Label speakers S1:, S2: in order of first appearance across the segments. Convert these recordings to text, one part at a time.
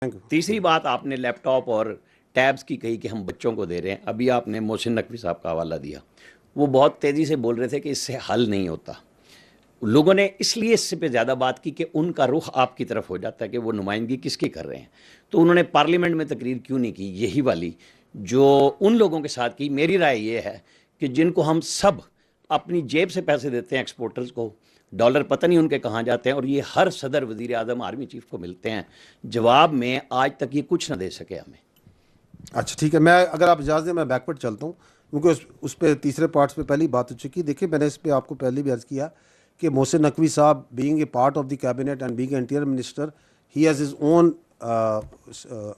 S1: Thank you.
S2: तीसरी बात आपने लैपटॉप और टैब्स की कही कि हम बच्चों को दे रहे हैं। अभी आपने मोहसिन नकवी साहब का हवाला दिया, वो बहुत तेज़ी से बोल रहे थे कि इससे हल नहीं होता। लोगों ने इसलिए इससे पे ज़्यादा बात की कि उनका रुख आपकी तरफ हो जाता है कि वो नुमाइंदगी किसकी कर रहे हैं। तो उन्होंने पार्लियामेंट में तकरीर क्यों नहीं की, यही वाली जो उन लोगों के साथ की। मेरी राय ये है कि जिनको हम सब अपनी जेब से पैसे देते हैं, एक्सपोर्टर्स को, डॉलर पता नहीं उनके कहाँ जाते हैं, और ये हर सदर, वज़ीर आज़म, आर्मी चीफ को मिलते हैं, जवाब में आज तक ये कुछ ना दे सके हमें।
S1: अच्छा ठीक है, मैं अगर आप इजाज़त दें मैं बैकवर्ड चलता हूँ, क्योंकि उस पर तीसरे पार्ट्स पे पहली बात हो चुकी। देखिए, मैंने इस पर आपको पहले भी अर्ज़ किया कि मोहसिन नकवी साहब being a part of the cabinet and being interior minister, he has his own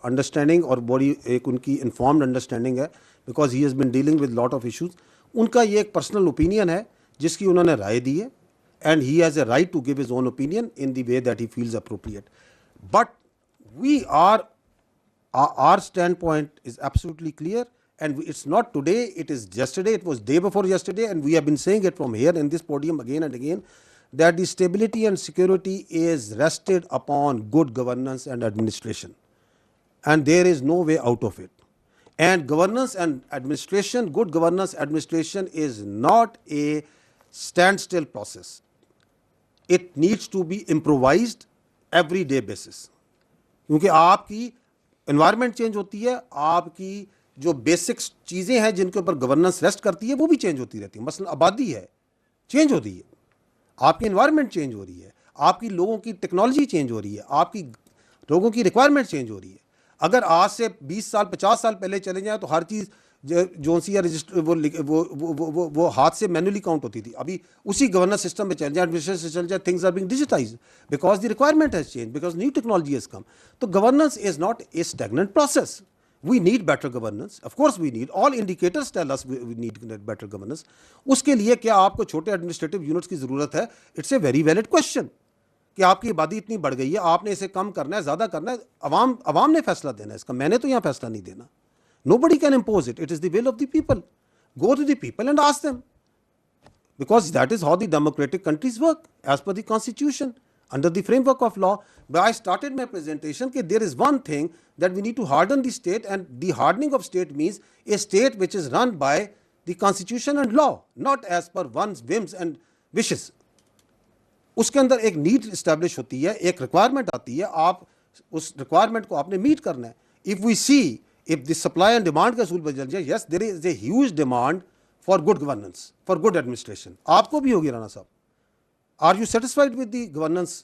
S1: understanding, और बड़ी एक उनकी इन्फॉर्म्ड अंडरस्टैंडिंग है, because he has been dealing with lot of issues. उनका ये एक पर्सनल ओपिनियन है जिसकी उन्होंने राय दी है, and he has a right to give his own opinion in the way that he feels appropriate. But we are, our standpoint is absolutely clear, and it's not today, it is yesterday, it was day before yesterday, and we have been saying it from here in this podium again and again, that the stability and security is rested upon good governance and administration, and there is no way out of it. And governance and administration, good governance administration is not a standstill process. It needs to be improvised every day basis, क्योंकि आपकी environment change होती है, आपकी जो basic चीज़ें हैं जिनके ऊपर गवर्नेंस रेस्ट करती है वो भी चेंज होती रहती है। मसलन आबादी है, चेंज हो रही है, आपकी एनवायरनमेंट चेंज हो रही है, आपकी लोगों की टेक्नोलॉजी चेंज हो रही है, आपकी लोगों की रिक्वायरमेंट चेंज हो रही है। अगर आज से 20 साल 50 साल पहले चले जाएं तो हर चीज़ जो सी या रजिस्टर वो हाथ से मैनुअली काउंट होती थी। अभी उसी गवर्नेंस सिस्टम में चल जाए, एडमिनिस्ट्रेशन से चल जाए, things are being digitised because the requirement has change, because new technology has come. तो governance is not a stagnant process. We need better governance. Of course we need. All indicators tell us we need better governance. उसके लिए क्या आपको छोटे administrative units की ज़रूरत है? It's a very valid question कि आपकी आबादी इतनी बढ़ गई है, आपने इसे कम करना है, ज़्यादा करना है, अवाम ने फैसला देना है इसका, मैंने तो यहाँ फैसला नहीं देना. Nobody can impose it. It is the will of the people. Go to the people and ask them, because that is how the democratic countries work, as per the constitution, under the framework of law. But I started my presentation that there is one thing that we need to harden the state, and the hardening of state means a state which is run by the constitution and law, not as per one's whims and wishes. उसके अंदर एक need establish होती है, एक requirement आती है, आप उस रिक्वायरमेंट को आपने मीट करना है. If we see, if the supply and demand का असूल बदल जाए, yes, there is a huge demand for good governance, for good administration. आपको भी होगी राणा साहब. Are you satisfied with the governance?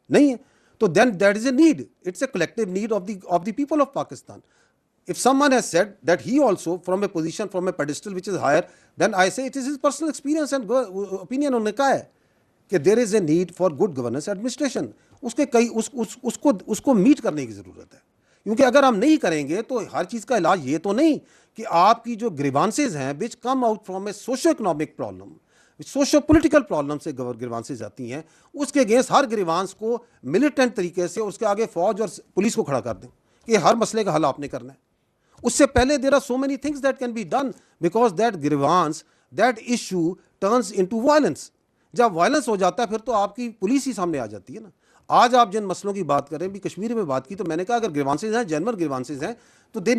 S1: नहीं है. तो then that is a need. It's a collective need of the people of Pakistan. If someone has said that he also from a position, from a pedestal which is higher, then I say it is his personal experience and opinion. उन्होंने कहा है कि there is a need for good governance administration. उसके कई उसको meet करने की ज़रूरत है, क्योंकि अगर हम नहीं करेंगे तो हर चीज़ का इलाज ये तो नहीं कि आपकी जो ग्रीवांसेज हैं which come out from a socio economic problem, socio political problem से ग्रीवांसेज आती हैं, उसके अगेंस्ट हर ग्रीवांस को मिलिटेंट तरीके से उसके आगे फौज और पुलिस को खड़ा कर दें कि हर मसले का हल आपने करना है. उससे पहले there are so many things that can be done, because that grievance, that issue turns into violence. जब वायलेंस हो जाता है फिर तो आपकी पुलिस ही सामने आ जाती है ना. आज आप जिन मसलों की बात करें, भी कश्मीर में बात की, तो मैंने कहा अगर ग्रीवांसेज हैं, जेन्युइन ग्रीवांसेज हैं, तो दे